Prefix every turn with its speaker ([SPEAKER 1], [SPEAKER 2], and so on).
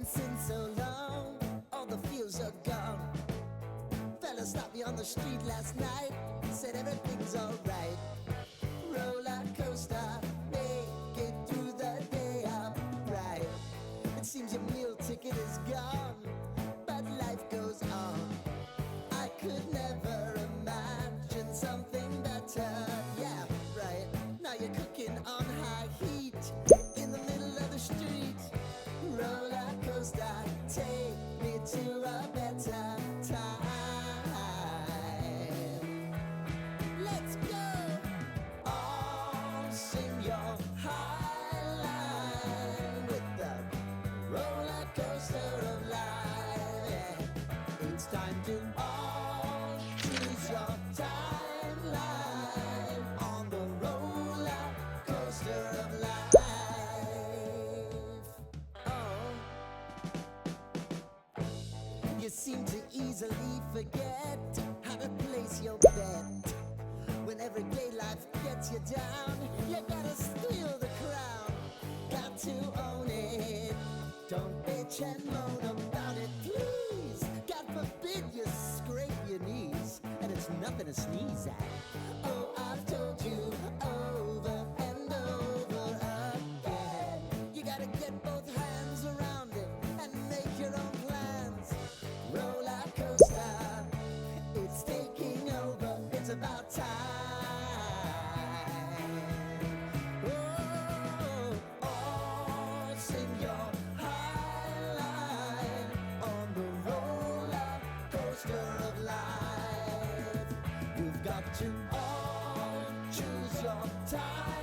[SPEAKER 1] dancing so long, all the feels are gone. Fella stopped me on the street last night, said everything's alright. Roller coaster, make it through the day upright. It seems your meal ticket is gone, but life goes on. I could never imagine something better. Yeah, right. Now you're cooking on high heat in the middle of the street. Roller coaster, take me to a better time. Let's go. All sing your high line with the roller coaster of life. Yeah. It's time to all choose your timeline on the roller coaster of life. Oh, you seem to easily forget how to place your bet. When everyday life gets you down, you gotta steal the crown. Got to own it. Don't bitch and moan about it, please. God forbid you scrape your knees, and it's nothing to sneeze at. Oh, I've told you over and over again. You gotta get both hands around it and make your own plans. Roller coaster, it's taking over. It's about time. Oh, all sing your high line on the roller coaster of life. You've got to all choose your time.